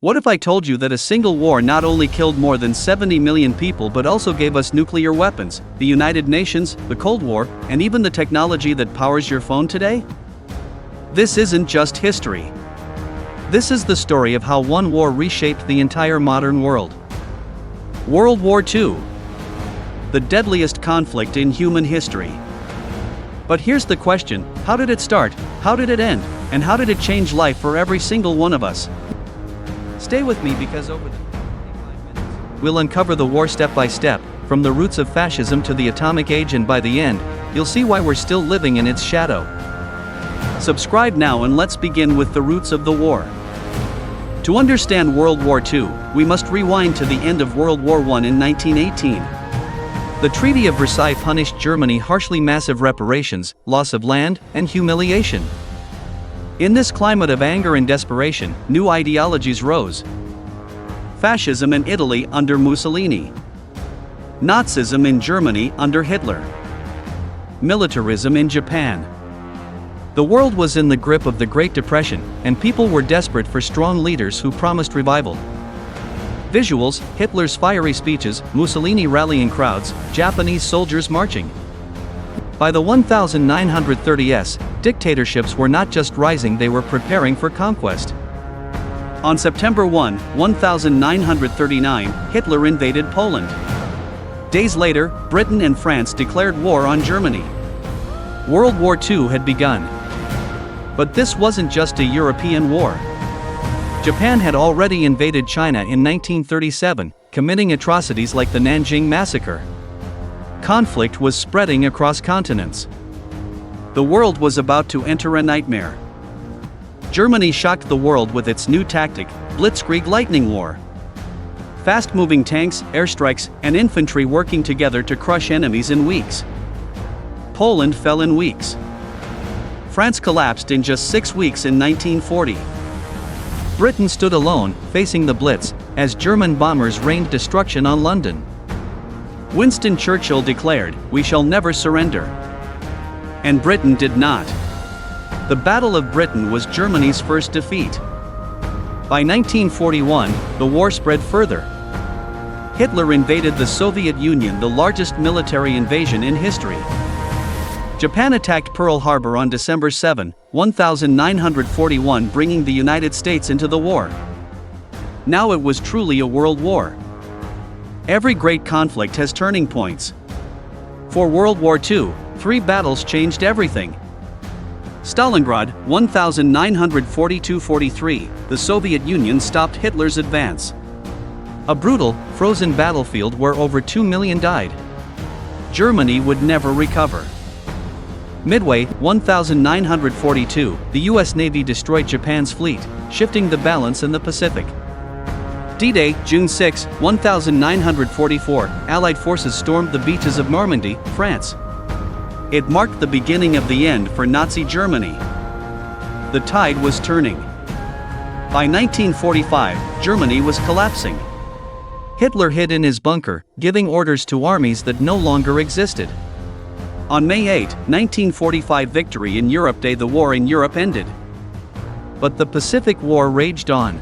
What if I told you that a single war not only killed more than 70 million people but also gave us nuclear weapons, the United Nations, the Cold War, and even the technology that powers your phone today? This isn't just history. This is the story of how one war reshaped the entire modern world. World War II. The deadliest conflict in human history. But here's the question: how did it start, how did it end, and how did it change life for every single one of us? Stay with me because over the 25 minutes, we'll uncover the war step by step, from the roots of fascism to the atomic age, and by the end, you'll see why we're still living in its shadow. Subscribe now and let's begin with the roots of the war. To understand World War II, we must rewind to the end of World War I in 1918. The Treaty of Versailles punished Germany harshly: massive reparations, loss of land, and humiliation. In this climate of anger and desperation, new ideologies rose. Fascism in Italy under Mussolini. Nazism in Germany under Hitler. Militarism in Japan. The world was in the grip of the Great Depression, and people were desperate for strong leaders who promised revival. Visuals: Hitler's fiery speeches, Mussolini rallying crowds, Japanese soldiers marching. By the 1930s, dictatorships were not just rising, they were preparing for conquest. On September 1, 1939, Hitler invaded Poland. Days later, Britain and France declared war on Germany. World War II had begun. But this wasn't just a European war. Japan had already invaded China in 1937, committing atrocities like the Nanjing Massacre. Conflict was spreading across continents. The world was about to enter a nightmare. Germany shocked the world with its new tactic, Blitzkrieg lightning war. Fast-moving tanks, airstrikes, and infantry working together to crush enemies in weeks. Poland fell in weeks. France collapsed in just 6 weeks in 1940. Britain stood alone, facing the Blitz, as German bombers rained destruction on London. Winston Churchill declared, "We shall never surrender." And Britain did not. The Battle of Britain was Germany's first defeat. By 1941, the war spread further. Hitler invaded the Soviet Union, the largest military invasion in history. Japan attacked Pearl Harbor on December 7, 1941, bringing the United States into the war. Now it was truly a world war. Every great conflict has turning points. For World War II, 3 battles changed everything. Stalingrad, 1942-43, the Soviet Union stopped Hitler's advance. A brutal, frozen battlefield where over 2 million died. Germany would never recover. Midway, 1942, the US Navy destroyed Japan's fleet, shifting the balance in the Pacific. D-Day, June 6, 1944, Allied forces stormed the beaches of Normandy, France. It marked the beginning of the end for Nazi Germany. The tide was turning. By 1945, Germany was collapsing. Hitler hid in his bunker, giving orders to armies that no longer existed. On May 8, 1945, victory in Europe Day, the war in Europe ended. But the Pacific War raged on.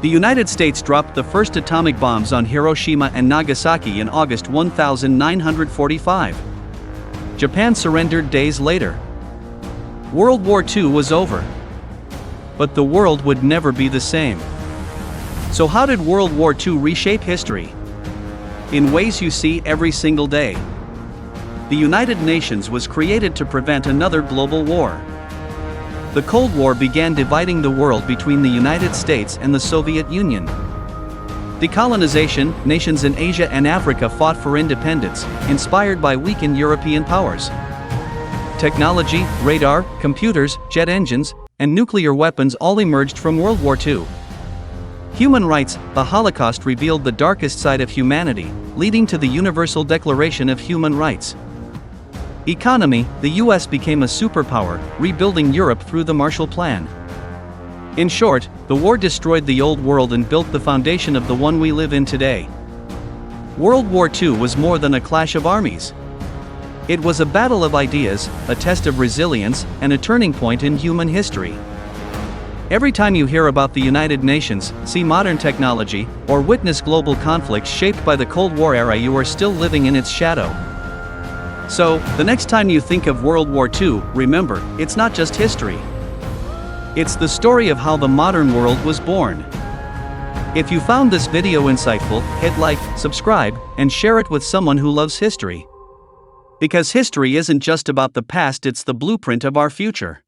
The United States dropped the first atomic bombs on Hiroshima and Nagasaki in August 1945. Japan surrendered days later. World War II was over. But the world would never be the same. So how did World War II reshape history? In ways you see every single day. The United Nations was created to prevent another global war. The Cold War began dividing the world between the United States and the Soviet Union. Decolonization: nations in Asia and Africa fought for independence, inspired by weakened European powers. Technology: radar, computers, jet engines, and nuclear weapons all emerged from World War II. Human rights: the Holocaust revealed the darkest side of humanity, leading to the Universal Declaration of Human Rights. Economy: the US became a superpower, rebuilding Europe through the Marshall Plan. In short, the war destroyed the old world and built the foundation of the one we live in today. World War II was more than a clash of armies. It was a battle of ideas, a test of resilience, and a turning point in human history. Every time you hear about the United Nations, see modern technology, or witness global conflicts shaped by the Cold War era, you are still living in its shadow. So, the next time you think of World War II, remember, it's not just history. It's the story of how the modern world was born. If you found this video insightful, hit like, subscribe, and share it with someone who loves history. Because history isn't just about the past, it's the blueprint of our future.